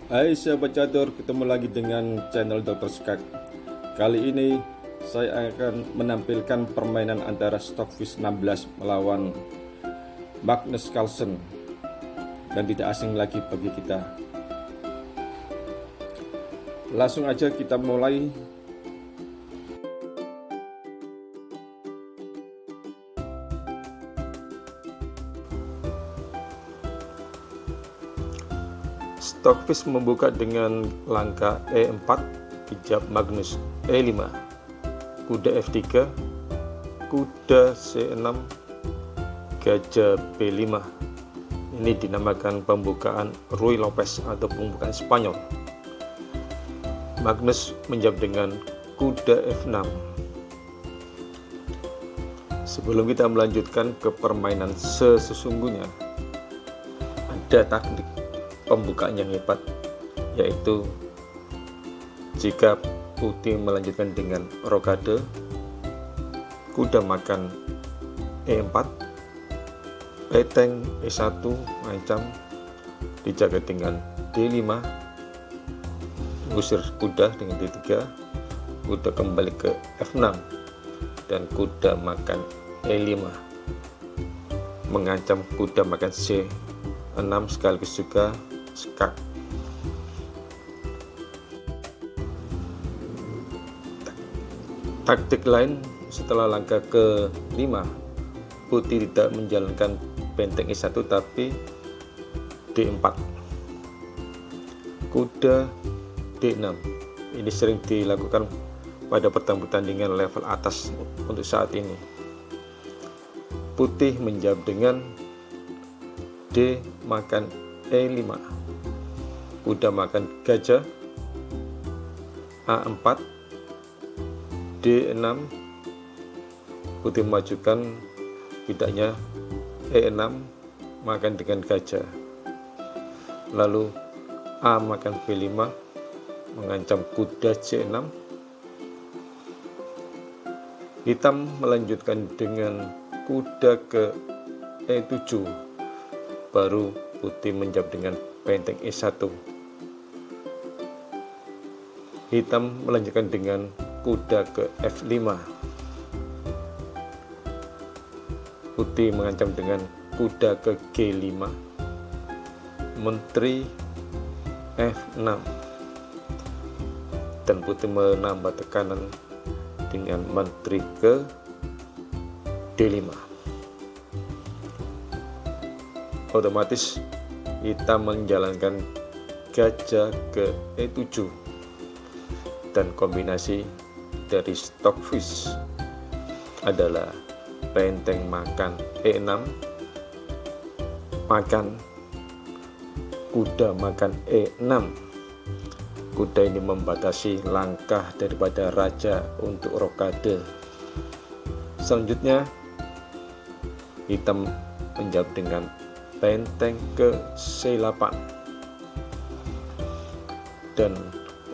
Hai sahabat catur, ketemu lagi dengan channel Dr. Skak. Kali ini saya akan menampilkan permainan antara Stockfish 16 melawan Magnus Carlsen, dan tidak asing lagi bagi kita. Langsung aja kita mulai. Stockfish membuka dengan langkah E4, hijab Magnus E5, kuda F3, kuda C6, gajah B5. Ini dinamakan pembukaan Ruy Lopez atau pembukaan Spanyol. Magnus menjawab dengan kuda F6. Sebelum kita melanjutkan ke permainan sesungguhnya, ada taktik pembukaan yang hebat, yaitu jika putih melanjutkan dengan rokade, kuda makan E4, peteng E1 mengancam, dijaga dengan D5, usir kuda dengan D3, kuda kembali ke F6, dan kuda makan E5 mengancam kuda makan C6 sekaligus juga skak. Taktik lain setelah langkah ke-5, putih tidak menjalankan benteng E1 tapi D4, kuda D6. Ini sering dilakukan pada pertandingan level atas untuk saat ini. Putih menjawab dengan D makan E5, kuda makan gajah A4, D6, putih memajukan kudanya E6 makan dengan gajah, lalu A makan B5 mengancam kuda C6. Hitam melanjutkan dengan kuda ke E7, baru putih menjawab dengan benteng E1. Hitam melanjutkan dengan kuda ke F5. Putih mengancam dengan kuda ke G5, menteri F6, dan putih menambah tekanan dengan menteri ke D5. Otomatis hitam menjalankan gajah ke E7, dan kombinasi dari Stockfish adalah benteng makan E6 makan kuda makan E6. Kuda ini membatasi langkah daripada raja untuk rokade. Selanjutnya hitam menjawab dengan benteng ke C8, dan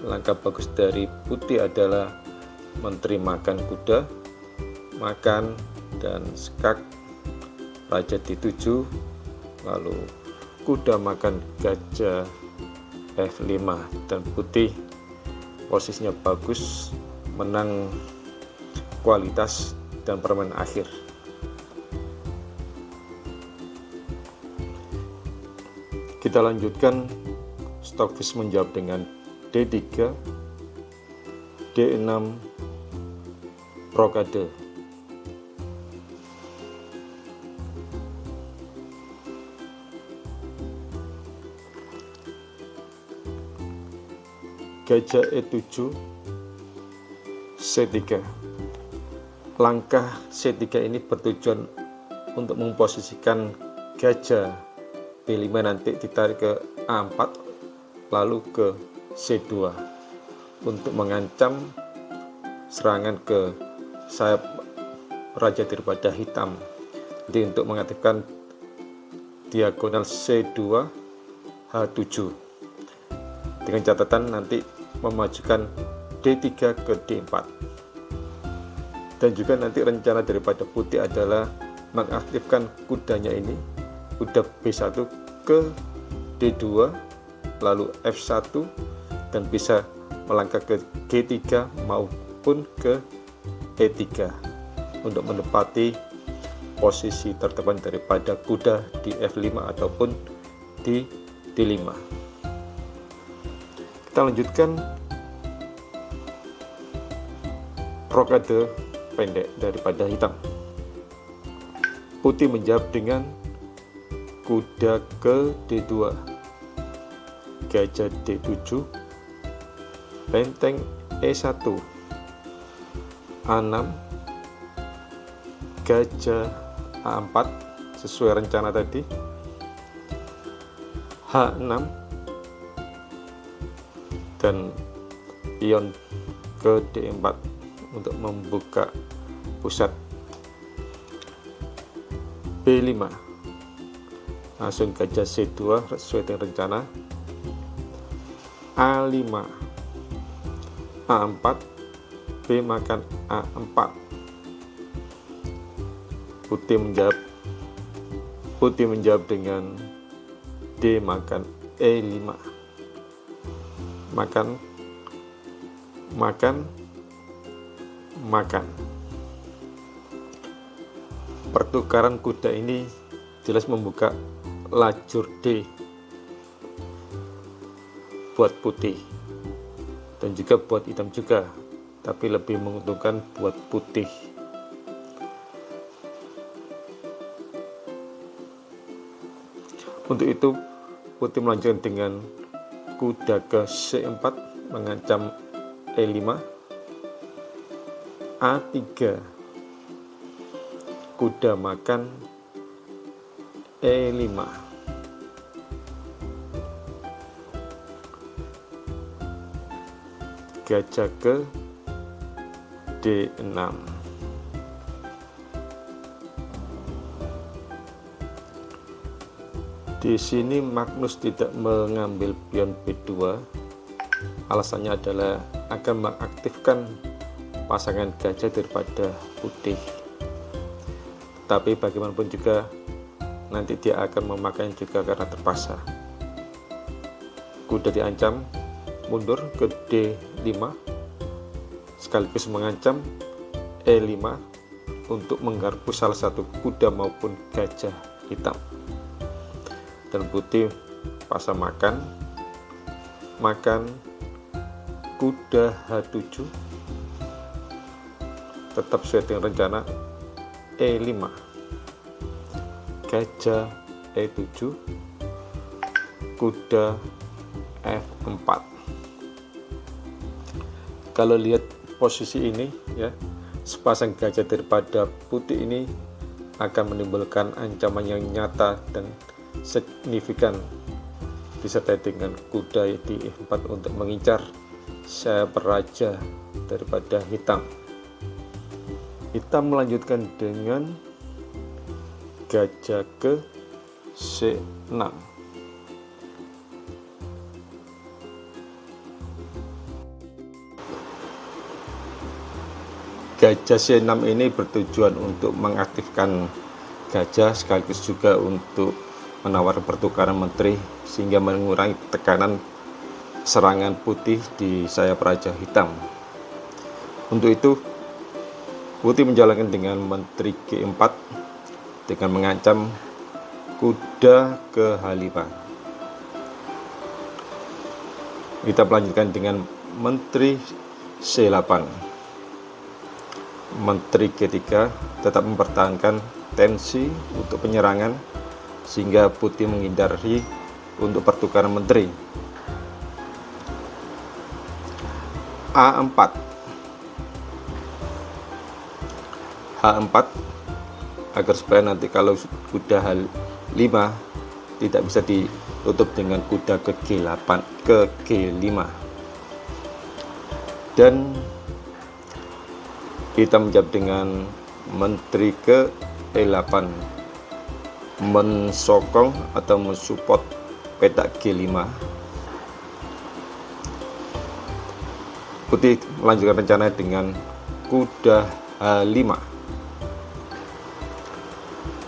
langkah bagus dari putih adalah menteri makan kuda makan dan skak raja D7, lalu kuda makan gajah F5, dan putih posisinya bagus, menang kualitas dan permainan akhir. Kita lanjutkan. Stockfish menjawab dengan D3, D6, rokade. Gajah E7, C3. Langkah C3 ini bertujuan untuk memposisikan gajah B5 nanti ditarik ke A4 lalu ke C2 untuk mengancam serangan ke sayap raja daripada hitam. Jadi untuk mengaktifkan diagonal C2 H7, dengan catatan nanti memajukan D3 ke D4. Dan juga nanti rencana daripada putih adalah mengaktifkan kudanya ini, kuda B1 ke D2, lalu F1 dan bisa melangkah ke G3 maupun ke E3 untuk menempati posisi terdepan daripada kuda di F5 ataupun di D5. Kita lanjutkan rokade pendek daripada hitam. Putih menjawab dengan kuda ke D2, gajah D7, benteng E1, A6, gajah A4 sesuai rencana tadi, H6, dan pion ke D4 untuk membuka pusat. B5, langsung gajah C2 sesuai dengan rencana, A5, A4, B makan A4. Putih menjawab dengan D makan E5. Makan. Pertukaran kuda ini jelas membuka lajur D buat putih dan juga buat hitam juga, tapi lebih menguntungkan buat putih. Untuk itu putih melanjutkan dengan kuda ke C4 mengancam E5, A3, kuda makan E5, gajah ke D6. Di sini Magnus tidak mengambil pion B2. Alasannya adalah akan mengaktifkan pasangan gajah daripada putih. Tapi bagaimanapun juga nanti dia akan memakai juga karena terpaksa. Kuda diancam mundur ke D5 sekaligus mengancam E5 untuk menggarpu salah satu kuda maupun gajah hitam. Dan putih pasang makan kuda H7 tetap sesuai dengan rencana, E5, gajah E7, kuda F4. Kalau lihat posisi ini ya, sepasang gajah daripada putih ini akan menimbulkan ancaman yang nyata dan signifikan disertai dengan kuda di E4 untuk mengincar sayap raja daripada hitam. Hitam melanjutkan dengan gajah ke C6. Gajah C6 ini bertujuan untuk mengaktifkan gajah sekaligus juga untuk menawarkan pertukaran menteri sehingga mengurangi tekanan serangan putih di sayap raja hitam. Untuk itu putih menjalankan dengan menteri G4 dengan mengancam kuda ke H5. Kita melanjutkan dengan menteri C8. Menteri G3 tetap mempertahankan tensi untuk penyerangan sehingga putih menghindari untuk pertukaran menteri. A4, H4 agar supaya nanti kalau kuda H5 tidak bisa ditutup dengan kuda ke G8 ke G5. Dan kita menjawab dengan menteri ke E8 mensokong atau mensupport petak G5. Putih melanjutkan rencana dengan kuda H5,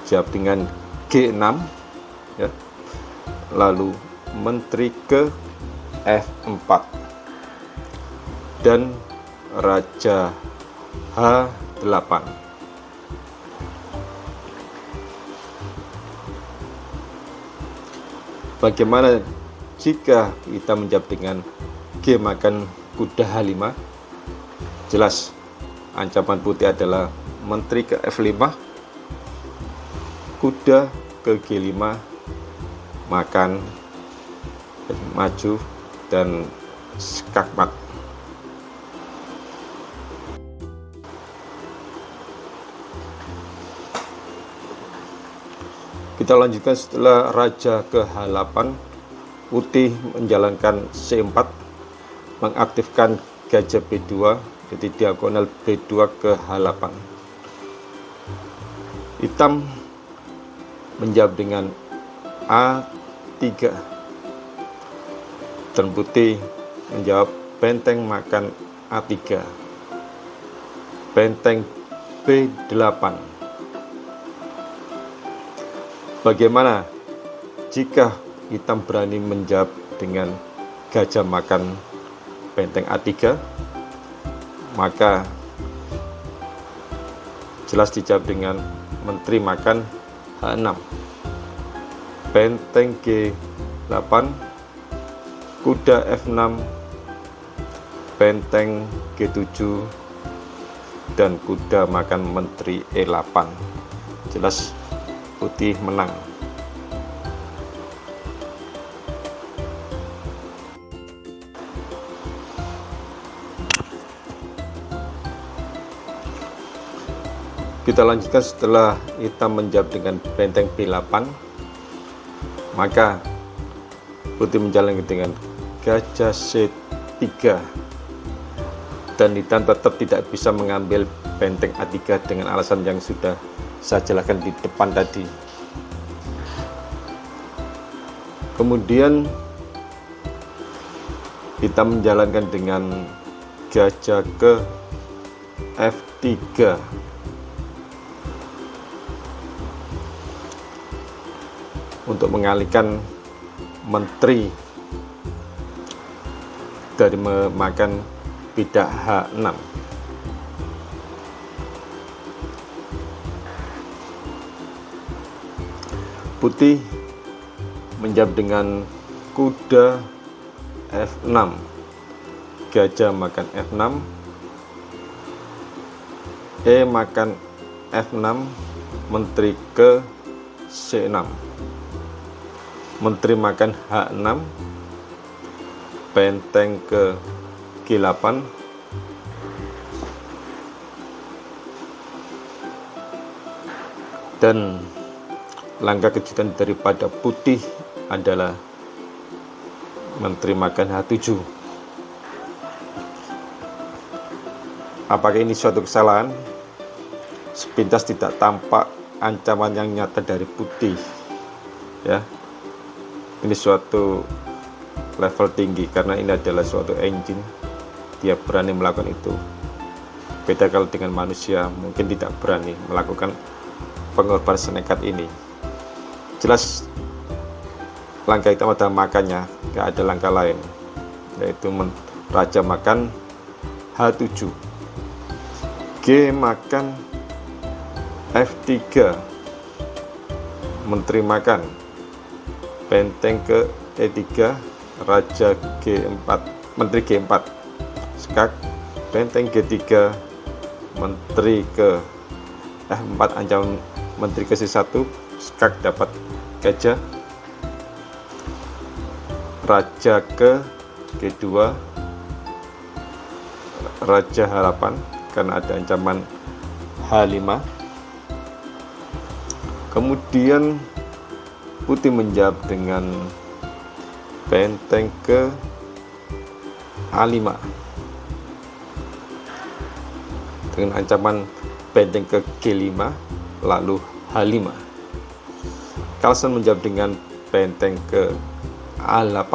jawab dengan G6 ya, lalu menteri ke F4 dan raja H8. Bagaimana jika kita menjawab dengan G makan kuda H5? Jelas ancaman putih adalah menteri ke F5, kuda ke G5, makan, maju, dan skakmat. Kita lanjutkan setelah raja ke H8, putih menjalankan C4, mengaktifkan gajah B2, jadi diagonal B2 ke H8. Hitam menjawab dengan A3 dan putih menjawab benteng makan A3, benteng B8. Bagaimana jika hitam berani menjawab dengan gajah makan benteng A3? Maka jelas dijawab dengan menteri makan H6, benteng G8, kuda F6, benteng G7, dan kuda makan menteri E8. Jelas putih menang. Kita lanjutkan setelah hitam menjawab dengan benteng B8, maka putih menjalankan dengan gajah C3 dan hitam tetap tidak bisa mengambil benteng A3 dengan alasan yang sudah saya jelaskan di depan tadi. Kemudian hitam menjalankan dengan gajah ke F3 untuk mengalihkan menteri dari memakan bidak H6. Putih menjawab dengan kuda F6, gajah makan F6, E makan F6, menteri ke C6, menteri makan H6, benteng ke G8, dan langkah kejutan daripada putih adalah menteri makan H7. Apakah ini suatu kesalahan? Sepintas tidak tampak ancaman yang nyata dari putih, ya. Ini suatu level tinggi karena ini adalah suatu engine, dia berani melakukan itu. Beda kalau dengan manusia, mungkin tidak berani melakukan pengorbanan senekat ini. Jelas langkah hitam ada makannya, tidak ada langkah lain, yaitu raja makan H7, G makan F3, menteri makan, benteng ke E3, raja G4, menteri G4, skak, benteng G3, menteri ke F4, ancaman menteri ke C1, skak dapat gajah, raja ke G2, raja H8 karena ada ancaman H5. Kemudian putih menjawab dengan benteng ke A5 dengan ancaman benteng ke G5 lalu H5. Carlsen menjawab dengan benteng ke A8,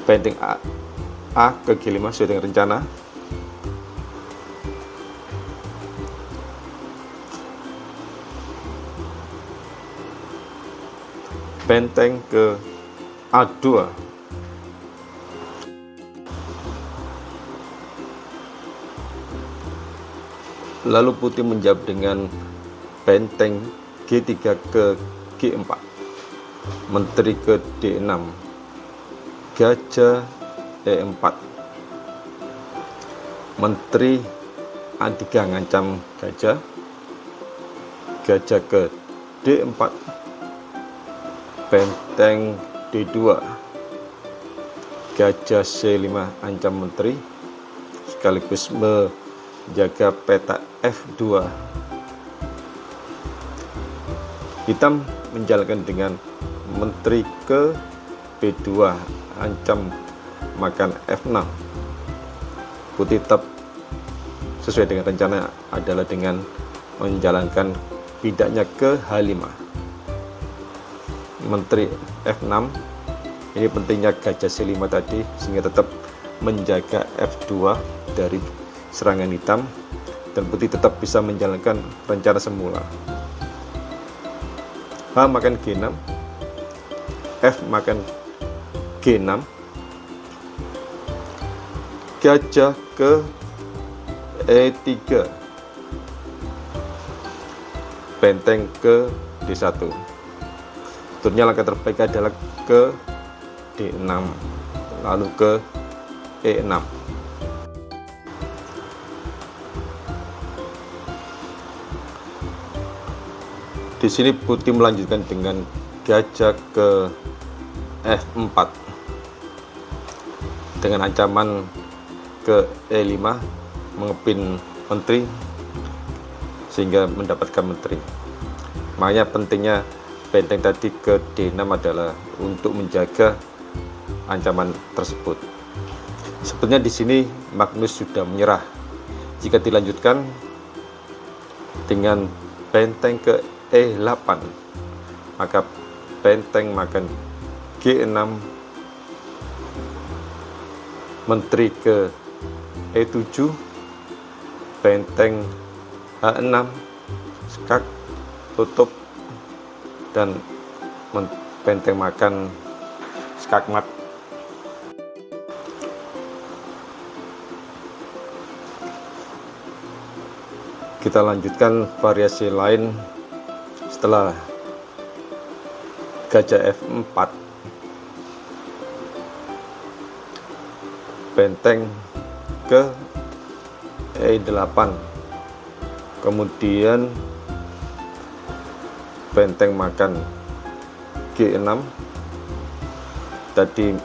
benteng A ke G5 sesuai dengan rencana. benteng ke A2. Lalu putih menjawab dengan benteng G3 ke G4, menteri ke D6, gajah E4, menteri A3 ngancam gajah, gajah ke D4, benteng D2, gajah C5 ancam menteri sekaligus menjaga peta F2. Hitam menjalankan dengan menteri ke B2 ancam makan F6. Putih tetap sesuai dengan rencana adalah dengan menjalankan pidaknya ke H5. Menteri F6, ini pentingnya gajah C5 tadi sehingga tetap menjaga F2 dari serangan hitam, dan putih tetap bisa menjalankan rencana semula. H makan G6, F makan G6, gajah ke E3, benteng ke D1. Tentunya langkah terbaik adalah ke D6, lalu ke E6. Di sini putih melanjutkan dengan gajah ke F4 dengan ancaman ke E5 mengepin menteri sehingga mendapatkan menteri. Makanya pentingnya benteng tadi ke D6 adalah untuk menjaga ancaman tersebut. Sebenarnya di sini Magnus sudah menyerah. Jika dilanjutkan dengan benteng ke E8, maka benteng makan G6, menteri ke E7, benteng H6, skak tutup, dan benteng makan skakmat. Kita lanjutkan variasi lain setelah gajah F4, benteng ke E8, kemudian benteng makan G6, tadi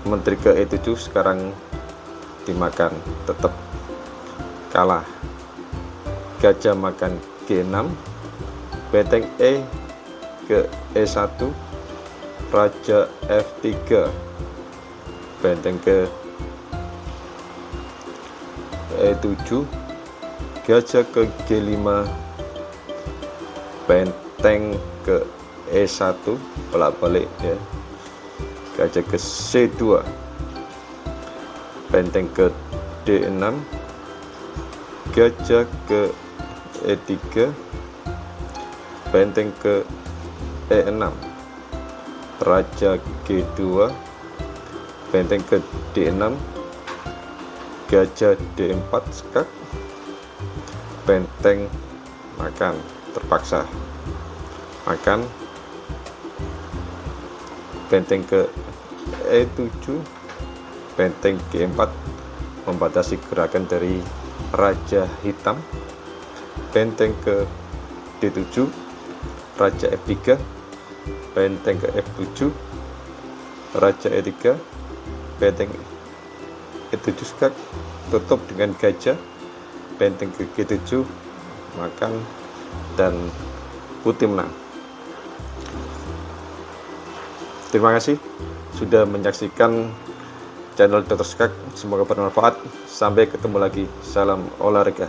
menteri ke E7, sekarang dimakan, tetap kalah. Gajah makan G6, benteng E ke E1, raja F3, benteng ke E7, gajah ke G5, benteng ke E1, bolak-balik ya, gajah ke C2, benteng ke D6, gajah ke E3, benteng ke E6, raja G2, benteng ke D6, gajah D4 skak, benteng makan, terpaksa makan, benteng ke E7, benteng G4 membatasi gerakan dari raja hitam, benteng ke D7, raja F3, benteng ke F7, raja E3, benteng E7 skak, tutup dengan gajah, benteng ke G7, makan, dan putih menang. Terima kasih sudah menyaksikan channel Dr. Skak, semoga bermanfaat. Sampai ketemu lagi, salam olahraga.